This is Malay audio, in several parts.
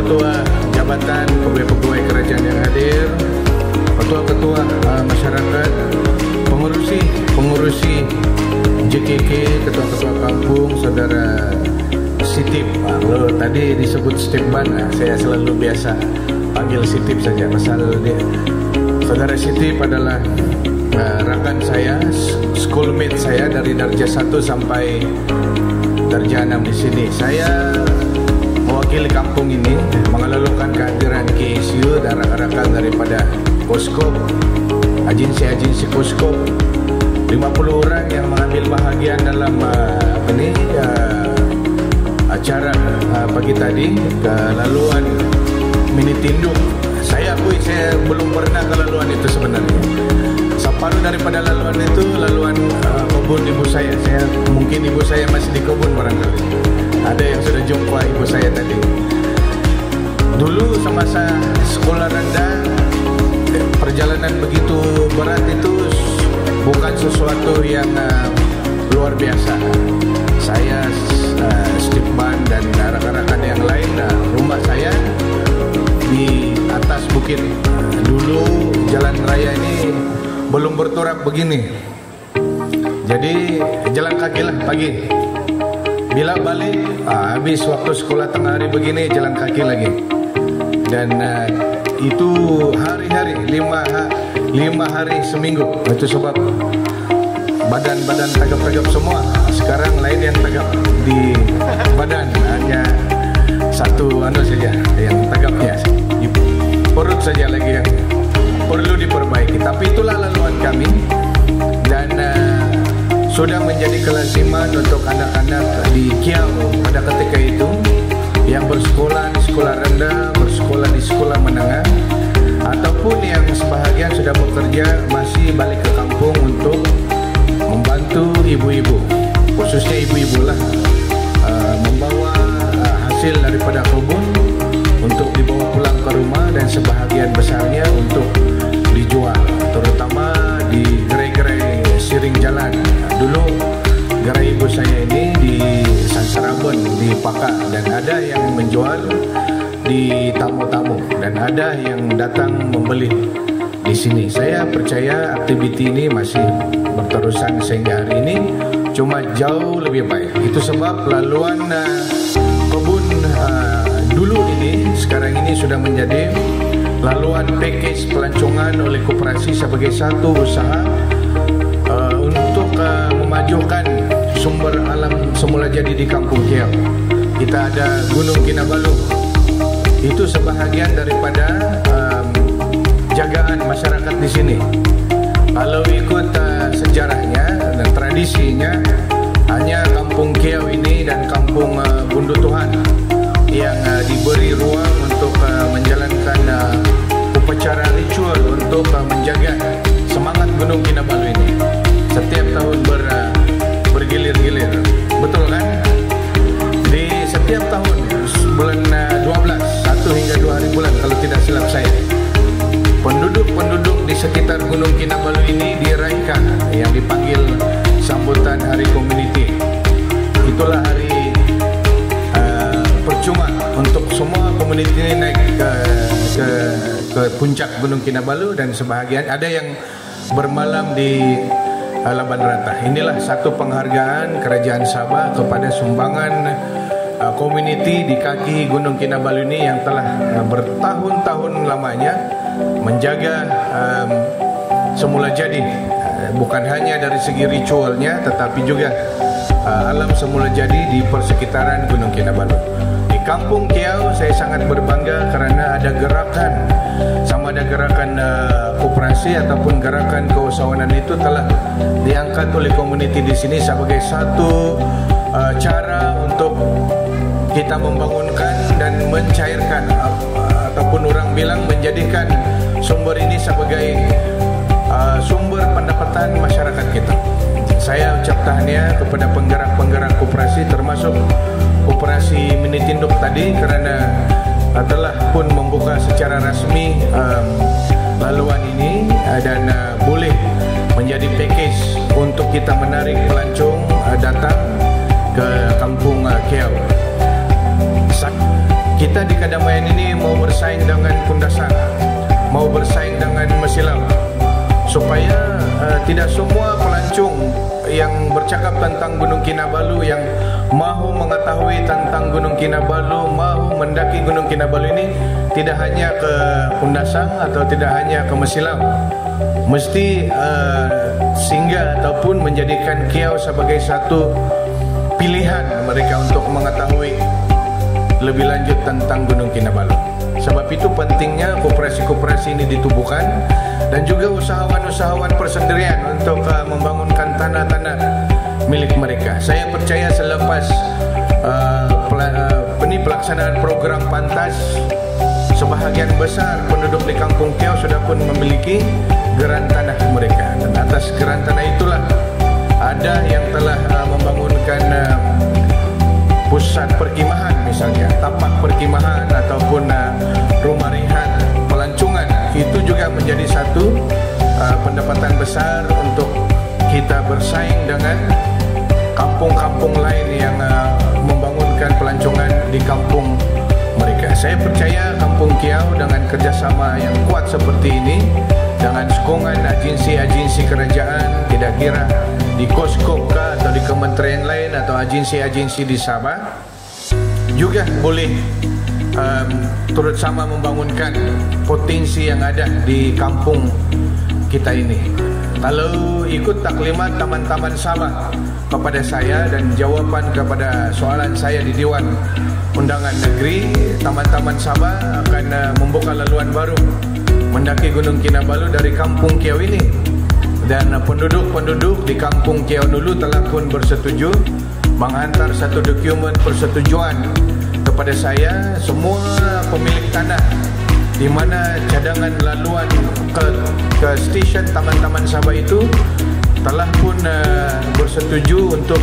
ketua-ketua jabatan, pegawai-pegawai kerajaan yang hadir, ketua-ketua masyarakat, pengurusi JKK, ketua-ketua kampung, saudara Sitip. Kalau tadi disebut Stepban, saya selalu biasa panggil Sitip saja. Pasal dia, saudara Sitip adalah rakan saya, schoolmate saya dari darjah 1 sampai darjah 6 di sini. Saya mewakili kampung ini, mengeluhkan kehadiran KSU dan rakan-rakan daripada Koskop, agensi-agensi Koskop, 50 orang yang mengambil bahagian dalam acara pagi tadi ke laluan mini tinduk. Saya akui saya belum pernah ke laluan itu sebenarnya. Separuh daripada laluan itu laluan kebun ibu saya. Mungkin ibu saya masih di kebun barangkali. Ada yang sudah jumpa ibu saya tadi. Dulu semasa sekolah rendah, perjalanan begitu berat itu bukan sesuatu yang luar biasa. Saya, Stepban dan rakan-rakan yang lain, rumah saya di atas bukit. Dulu jalan raya ini belum berturap begini, jadi jalan kaki lah pagi. Bila balik, habis waktu sekolah tengah hari begini, jalan kaki lagi. Dan itu hari-hari, 5 hari seminggu. Itu sebab badan-badan tegap-tegap semua. Sekarang lain yang tegap di badan, hanya satu saja yang tegapnya, di perut saja lagi yang perlu diperbaiki. Tapi itulah laluan kami, dan sudah menjadi kelaziman untuk anak-anak di Kiau pada ketika itu yang bersekolah di sekolah rendah, bersekolah di sekolah menengah, ataupun yang sebahagian sudah bekerja masih balik ke kampung untuk membantu ibu-ibu, khususnya ibu-ibu lah, membawa hasil daripada kebun untuk dibawa pulang ke rumah, dan sebahagian besarnya untuk dijual, terutama di gerai-gerai siring jalan. Dulu gerai ibu saya ini di Sansaraben, di Pakak, dan ada yang menjual di tamu-tamu dan ada yang datang membeli di sini. Saya percaya aktiviti ini masih berterusan sehingga hari ini, cuma jauh lebih baik. Itu sebab laluan kebun dulu ini sekarang ini sudah menjadi laluan package pelancongan oleh koperasi sebagai satu usaha untuk memajukan sumber alam semula jadi di Kampung Kiau. Kita ada Gunung Kinabalu. Itu sebahagian daripada jagaan masyarakat di sini. Kalau ikut sejarahnya dan tradisinya, hanya Kampung Kiau ini dan Kampung Bundu Tuhan yang diberi ruang untuk menjalankan upacara ritual untuk menjaga semangat Gunung Kinabalu ini. Setiap tahun bergilir-gilir, betul kan? Di setiap tahun bulan 12, 1 hingga 2 hari bulan kalau tidak silap saya, penduduk-penduduk di sekitar Gunung Kinabalu ini diraihkan yang dipanggil sambutan Hari Komuniti. Itulah hari percuma untuk semua komuniti ini naik ke puncak Gunung Kinabalu, dan sebahagian ada yang bermalam di Laban Rata. Inilah satu penghargaan Kerajaan Sabah kepada sumbangan komuniti di kaki Gunung Kinabalu ini yang telah bertahun-tahun lamanya menjaga semula jadi, bukan hanya dari segi ritualnya tetapi juga alam semula jadi di persekitaran Gunung Kinabalu. Di Kampung Kiau saya sangat berbangga kerana ada gerakan, sama ada gerakan koperasi ataupun gerakan keusahawanan itu telah diangkat oleh komuniti di sini sebagai satu cara untuk kita membangunkan dan mencairkan ataupun orang bilang menjadikan sumber ini sebagai sumber pendapatan masyarakat kita. Saya ucap tahniah kepada penggerak-penggerak koperasi, termasuk koperasi Mini Tinduk tadi, kerana telah pun membuka secara rasmi laluan ini dan boleh menjadi package untuk kita menarik pelancong datang ke Kampung Kiau. Kita di Kadamaya PKN ini mau bersaing dengan Kundasang, mau bersaing dengan Mesilau, supaya tidak semua pelancong yang bercakap tentang Gunung Kinabalu, yang mahu mengetahui tentang Gunung Kinabalu, mahu mendaki Gunung Kinabalu ini tidak hanya ke Kundasang atau tidak hanya ke Mesilau, mesti singgah ataupun menjadikan Kiau sebagai satu pilihan mereka untuk mengetahui lebih lanjut tentang Gunung Kinabalu. Sebab itu pentingnya koperasi-koperasi ini ditubuhkan, dan juga usahawan-usahawan persendirian untuk membangunkan tanah-tanah milik mereka. Saya percaya selepas pelaksanaan program Pantas, sebahagian besar penduduk di Kampung Kiau sudah pun memiliki geran tanah mereka, dan atas geran tanah itulah ada yang telah membangunkan pusat perkimahan, misalnya tapak perkimahan ataupun rumah rehat pelancongan. Itu juga menjadi satu pendapatan besar untuk kita bersaing dengan kampung-kampung lain yang membangunkan pelancongan di kampung mereka. Saya percaya Kampung Kiau dengan kerjasama yang kuat seperti ini, dengan sokongan agensi-agensi kerajaan, tidak kira di Koskop atau di kementerian lain atau agensi-agensi di Sabah, juga boleh turut sama membangunkan potensi yang ada di kampung kita ini. Kalau ikut taklimat Taman-Taman Sabah kepada saya dan jawaban kepada soalan saya di Dewan Undangan Negeri, Taman-Taman Sabah akan membuka laluan baru mendaki Gunung Kinabalu dari Kampung Kiau ini. Dan penduduk-penduduk di Kampung Kiau dulu telah pun bersetuju menghantar satu dokumen persetujuan kepada saya. Semua pemilik tanah di mana cadangan laluan ke stesen Taman-Taman Sabah itu telah pun bersetuju untuk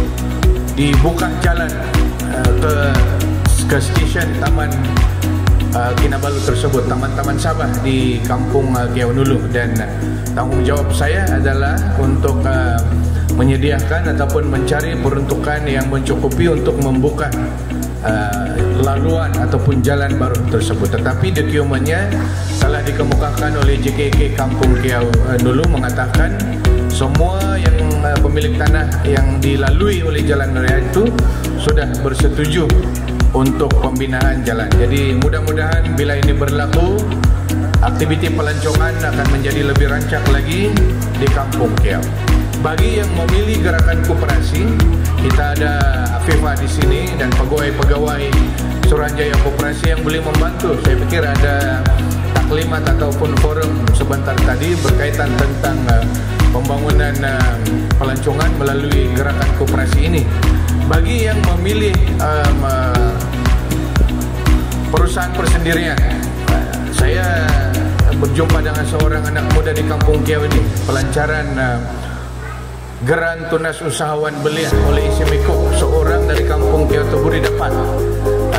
dibuka jalan ke stesen Taman Kinabalu tersebut, Taman-Taman Sabah di Kampung Kiau Nulu. Dan tanggungjawab saya adalah untuk menyediakan ataupun mencari peruntukan yang mencukupi untuk membuka laluan ataupun jalan baru tersebut. Tetapi dokumennya telah dikemukakan oleh JKK Kampung Kiau Nulu, mengatakan semua yang pemilik tanah yang dilalui oleh jalan raya itu sudah bersetuju untuk pembinaan jalan. Jadi mudah-mudahan bila ini berlaku, aktiviti pelancongan akan menjadi lebih rancak lagi di Kampung Kiau. Bagi yang memilih gerakan koperasi, kita ada Afifah di sini dan pegawai-pegawai Suruhanjaya Koperasi yang boleh membantu. Saya pikir ada taklimat ataupun forum sebentar tadi berkaitan tentang pembangunan pelancongan melalui gerakan koperasi ini. Bagi yang memilih perusahaan persendirian, saya berjumpa dengan seorang anak muda di Kampung Kiau ini, pelancaran Geran Tunas Usahawan Belia oleh Isimiko, seorang dari Kampung Kiau Tuburi dapat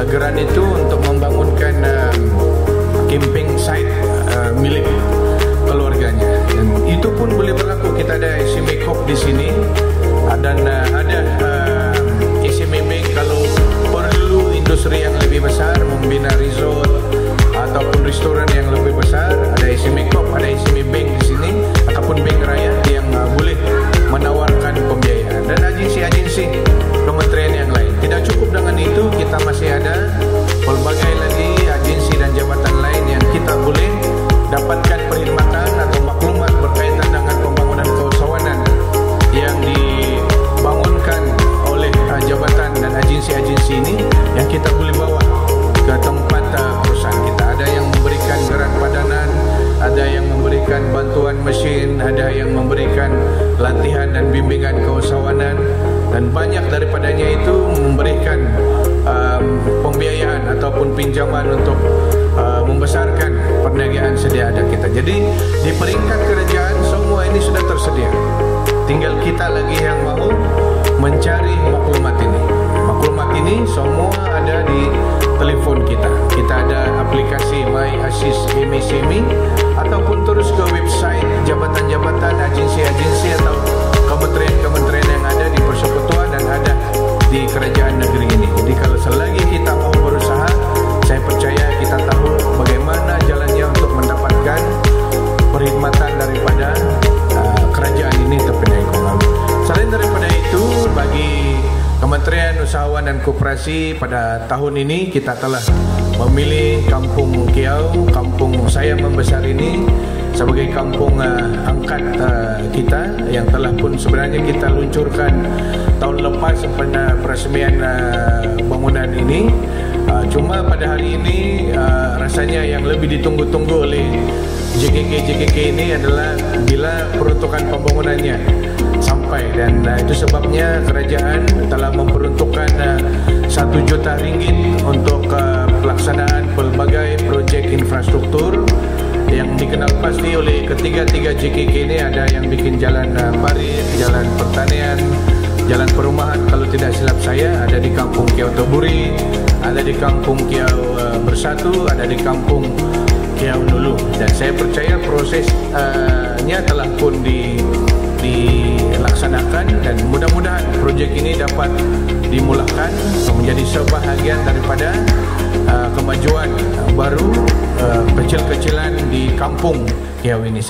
geran itu untuk membangunkan camping site milik keluarganya. Dan itu pun boleh berlaku. Kita ada Isimiko di sini, dan ada Isimibeng kalau perlu industri yang lebih besar, membina resort ataupun restoran yang lebih besar, ada Isimiko, ada Isimibeng di sini ataupun bank rakyat yang boleh menawarkan pembiayaan, dan agensi-agensi kementerian yang lain. Tidak cukup dengan itu, kita masih ada pelbagai lagi agensi dan jabatan lain yang kita boleh dapatkan perkhidmatan atau maklumat berkaitan dengan pembangunan keusahawanan yang dibangunkan oleh jabatan dan agensi-agensi ini, yang kita boleh bawa ke tempat perusahaan kita. Ada yang memberikan geran padanan, ada yang memberikan bantuan mesin, ada yang memberikan latihan dan bimbingan keusahawanan, dan banyak daripadanya itu memberikan pembiayaan ataupun pinjaman untuk membesarkan perniagaan sedia ada kita. Jadi di peringkat kerajaan semua ini sudah tersedia, tinggal kita lagi yang mau mencari maklumat ini. Maklumat ini semua ada di telefon kita. Kita ada aplikasi My Assist MSME, ataupun terus ke website jabatan-jabatan, agensi-agensi atau kementerian-kementerian yang ada di persekutuan dan ada di kerajaan negeri ini. Jadi kalau selagi kita mau berusaha, saya percaya kita deklarasi pada tahun ini kita telah memilih Kampung Kiau, kampung saya membesar ini sebagai kampung angkat kita yang telah pun sebenarnya kita luncurkan tahun lepas pada peresmian bangunan ini. Cuma pada hari ini rasanya yang lebih ditunggu-tunggu oleh JKK ini adalah bila peruntukan pembangunannya sampai, dan itu sebabnya kerajaan telah memperuntukkan 1 juta ringgit untuk pelaksanaan pelbagai projek infrastruktur yang dikenal pasti oleh ketiga-tiga JKK ini. Ada yang bikin jalan parit, jalan pertanian, jalan perumahan, kalau tidak silap saya ada di Kampung Kiau Toburi, ada di Kampung Kiau Bersatu, ada di Kampung Kiau Nulu. Dan saya percaya prosesnya telah pun dilaksanakan, dan mudah-mudahan projek ini dapat dimulakan menjadi sebahagian daripada kemajuan baru kecil-kecilan di Kampung Kiau ini.